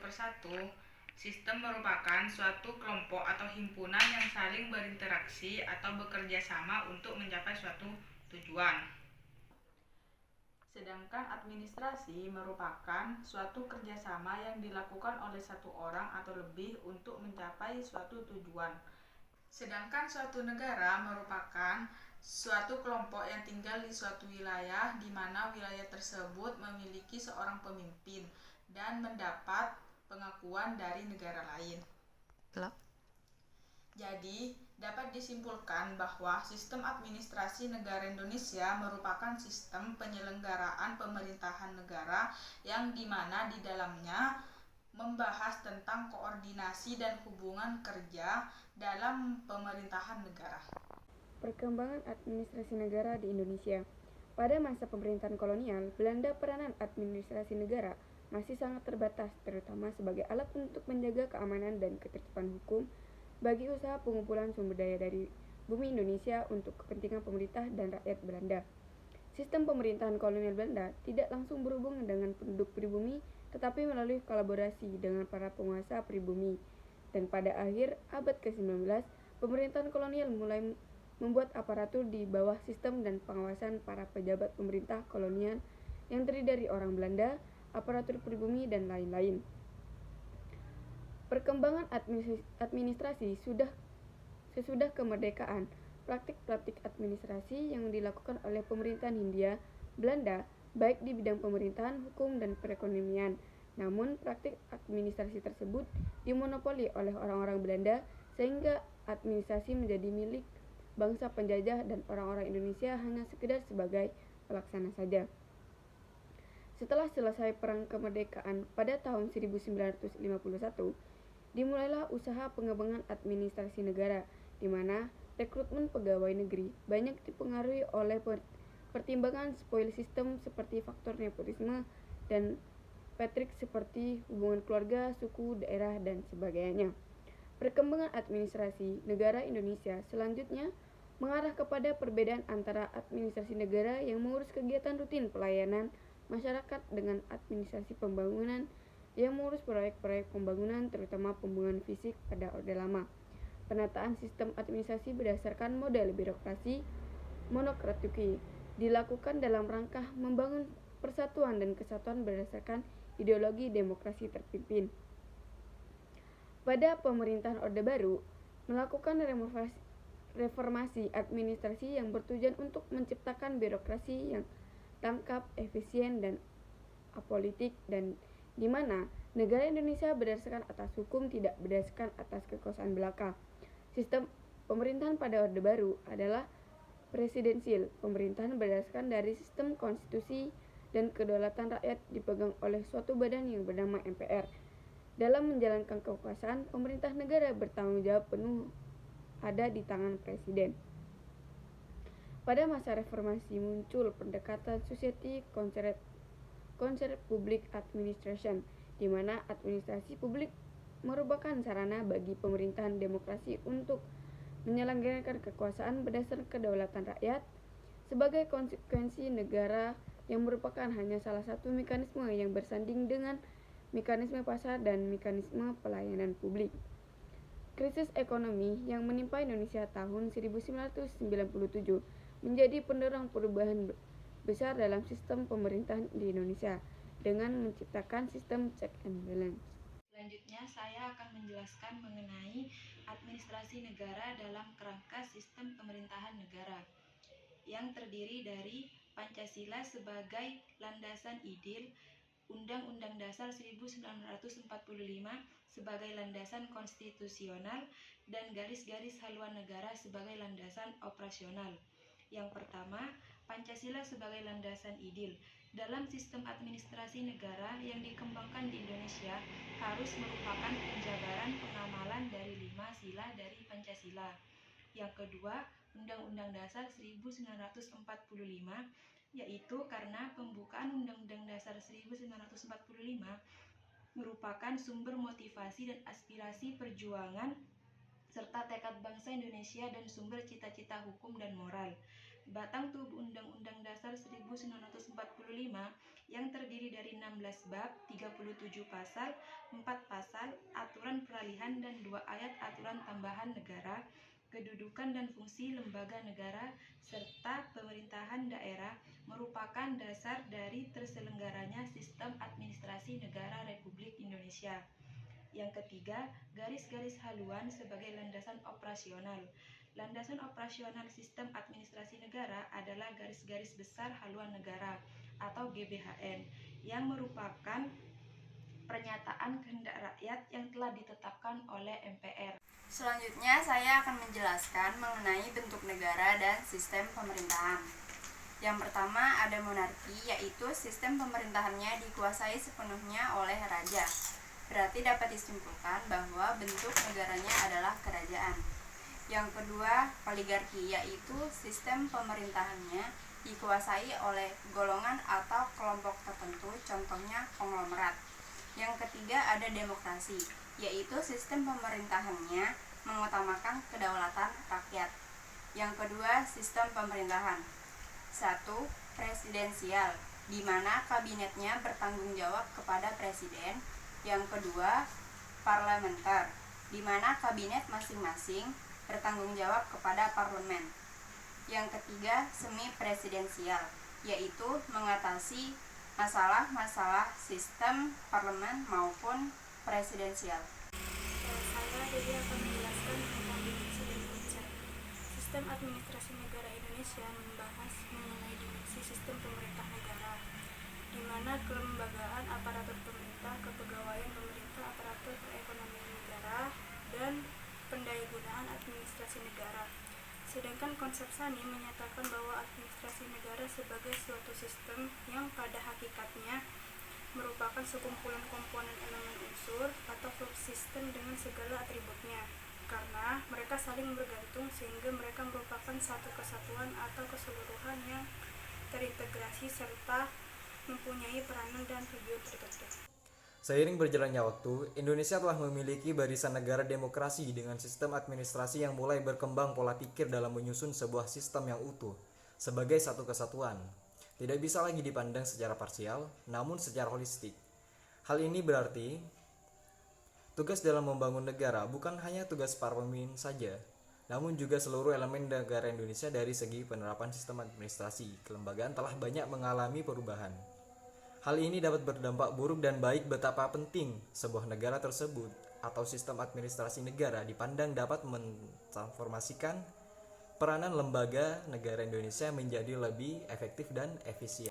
persatu, sistem merupakan suatu kelompok atau himpunan yang saling berinteraksi atau bekerja sama untuk mencapai suatu tujuan. Sedangkan administrasi merupakan suatu kerjasama yang dilakukan oleh satu orang atau lebih untuk mencapai suatu tujuan. Sedangkan suatu negara merupakan suatu kelompok yang tinggal di suatu wilayah di mana wilayah tersebut memiliki seorang pemimpin dan mendapat pengakuan dari negara lain. Jadi, dapat disimpulkan bahwa sistem administrasi negara Indonesia merupakan sistem penyelenggaraan pemerintahan negara yang dimana di dalamnya membahas tentang koordinasi dan hubungan kerja dalam pemerintahan negara. Perkembangan administrasi negara di Indonesia. Pada masa pemerintahan kolonial, Belanda peranan administrasi negara masih sangat terbatas, terutama sebagai alat untuk menjaga keamanan dan ketertiban hukum bagi usaha pengumpulan sumber daya dari bumi Indonesia untuk kepentingan pemerintah dan rakyat Belanda. Sistem pemerintahan kolonial Belanda tidak langsung berhubungan dengan penduduk pribumi, tetapi melalui kolaborasi dengan para penguasa pribumi. Dan pada akhir abad ke-19, pemerintahan kolonial mulai membuat aparatur di bawah sistem dan pengawasan para pejabat pemerintah kolonial yang terdiri dari orang Belanda, aparatur pribumi, dan lain-lain. Perkembangan administrasi sesudah kemerdekaan, praktik-praktik administrasi yang dilakukan oleh pemerintahan Hindia Belanda baik di bidang pemerintahan, hukum, dan perekonomian. Namun, praktik administrasi tersebut dimonopoli oleh orang-orang Belanda sehingga administrasi menjadi milik bangsa penjajah dan orang-orang Indonesia hanya sekedar sebagai pelaksana saja. Setelah selesai Perang Kemerdekaan pada tahun 1951, dimulailah usaha pengembangan administrasi negara, di mana rekrutmen pegawai negeri banyak dipengaruhi oleh pertimbangan spoil system seperti faktor nepotisme dan patrik seperti hubungan keluarga, suku, daerah, dan sebagainya. Perkembangan administrasi negara Indonesia selanjutnya mengarah kepada perbedaan antara administrasi negara yang mengurus kegiatan rutin pelayanan masyarakat dengan administrasi pembangunan yang mengurus proyek-proyek pembangunan terutama pembangunan fisik pada Orde Lama. Penataan sistem administrasi berdasarkan model birokrasi monokratik dilakukan dalam rangka membangun persatuan dan kesatuan berdasarkan ideologi demokrasi terpimpin. Pada pemerintahan Orde Baru, melakukan reformasi administrasi yang bertujuan untuk menciptakan birokrasi yang tangkap, efisien, dan apolitik, dan di mana negara Indonesia berdasarkan atas hukum, tidak berdasarkan atas kekuasaan belaka. Sistem pemerintahan pada Orde Baru adalah presidensial. Pemerintahan berdasarkan dari sistem konstitusi dan kedaulatan rakyat dipegang oleh suatu badan yang bernama MPR. Dalam menjalankan kekuasaan, pemerintah negara bertanggung jawab penuh ada di tangan presiden. Pada masa reformasi muncul pendekatan society concert public administration, di mana administrasi publik merupakan sarana bagi pemerintahan demokrasi untuk menyelenggarakan kekuasaan berdasarkan kedaulatan rakyat. Sebagai konsekuensi, negara yang merupakan hanya salah satu mekanisme yang bersanding dengan mekanisme pasar dan mekanisme pelayanan publik. Krisis ekonomi yang menimpa Indonesia tahun 1997 menjadi pendorong perubahan besar dalam sistem pemerintahan di Indonesia dengan menciptakan sistem check and balance. Selanjutnya, saya akan menjelaskan mengenai administrasi negara dalam kerangka sistem pemerintahan negara yang terdiri dari Pancasila sebagai landasan ideal, Undang-Undang Dasar 1945 sebagai landasan konstitusional, dan garis-garis haluan negara sebagai landasan operasional. Yang pertama, Pancasila sebagai landasan ideal. Dalam sistem administrasi negara yang dikembangkan di Indonesia harus merupakan penjabaran pengamalan dari 5 sila dari Pancasila. Yang kedua, Undang-Undang Dasar 1945, yaitu karena pembukaan Undang-Undang Dasar 1945 merupakan sumber motivasi dan aspirasi perjuangan serta tekad bangsa Indonesia dan sumber cita-cita hukum dan moral. Batang tubuh Undang-Undang Dasar 1945 yang terdiri dari 16 bab, 37 pasal, 4 pasal, aturan peralihan dan 2 ayat aturan tambahan negara, kedudukan dan fungsi lembaga negara, serta pemerintahan daerah merupakan dasar dari terselenggaranya sistem administrasi negara Republik Indonesia. Yang ketiga, garis-garis haluan sebagai landasan operasional. Landasan operasional sistem administrasi negara adalah garis-garis besar haluan negara atau GBHN yang merupakan pernyataan kehendak rakyat yang telah ditetapkan oleh MPR. Selanjutnya saya akan menjelaskan mengenai bentuk negara dan sistem pemerintahan. Yang pertama ada monarki, yaitu sistem pemerintahannya dikuasai sepenuhnya oleh raja. Berarti dapat disimpulkan bahwa bentuk negaranya adalah kerajaan. Yang kedua, oligarki, yaitu sistem pemerintahannya dikuasai oleh golongan atau kelompok tertentu, contohnya konglomerat. Yang ketiga, ada demokrasi, yaitu sistem pemerintahannya mengutamakan kedaulatan rakyat. Yang kedua, sistem pemerintahan. 1. Presidensial, di mana kabinetnya bertanggung jawab kepada presiden. Yang kedua, parlementer, di mana kabinet masing-masing bertanggung jawab kepada parlemen. Yang ketiga, semi presidensial, yaitu mengatasi masalah-masalah sistem parlemen maupun presidensial. Saya jadi akan menjelaskan tentang dimensi dan konsep. Sistem administrasi negara Indonesia membahas mengenai dimensi sistem pemerintah negara, di mana kelembagaan aparatur pemerintah, kepegawaian pemerintah, aparatur perekonomian negara, dan pendayagunaan administrasi negara. Sedangkan konsep Sani menyatakan bahwa administrasi negara sebagai suatu sistem yang pada hakikatnya merupakan sekumpulan komponen elemen unsur atau subsistem dengan segala atributnya, karena mereka saling bergantung sehingga mereka merupakan satu kesatuan atau keseluruhan yang terintegrasi serta mempunyai peranan dan tujuan tertentu. Seiring berjalannya waktu, Indonesia telah memiliki barisan negara demokrasi dengan sistem administrasi yang mulai berkembang pola pikir dalam menyusun sebuah sistem yang utuh sebagai satu kesatuan. Tidak bisa lagi dipandang secara parsial, namun secara holistik. Hal ini berarti tugas dalam membangun negara bukan hanya tugas para pemimpin saja, namun juga seluruh elemen negara Indonesia. Dari segi penerapan sistem administrasi, kelembagaan telah banyak mengalami perubahan. Hal ini dapat berdampak buruk dan baik betapa penting sebuah negara tersebut atau sistem administrasi negara dipandang dapat mentransformasikan peranan lembaga negara Indonesia menjadi lebih efektif dan efisien.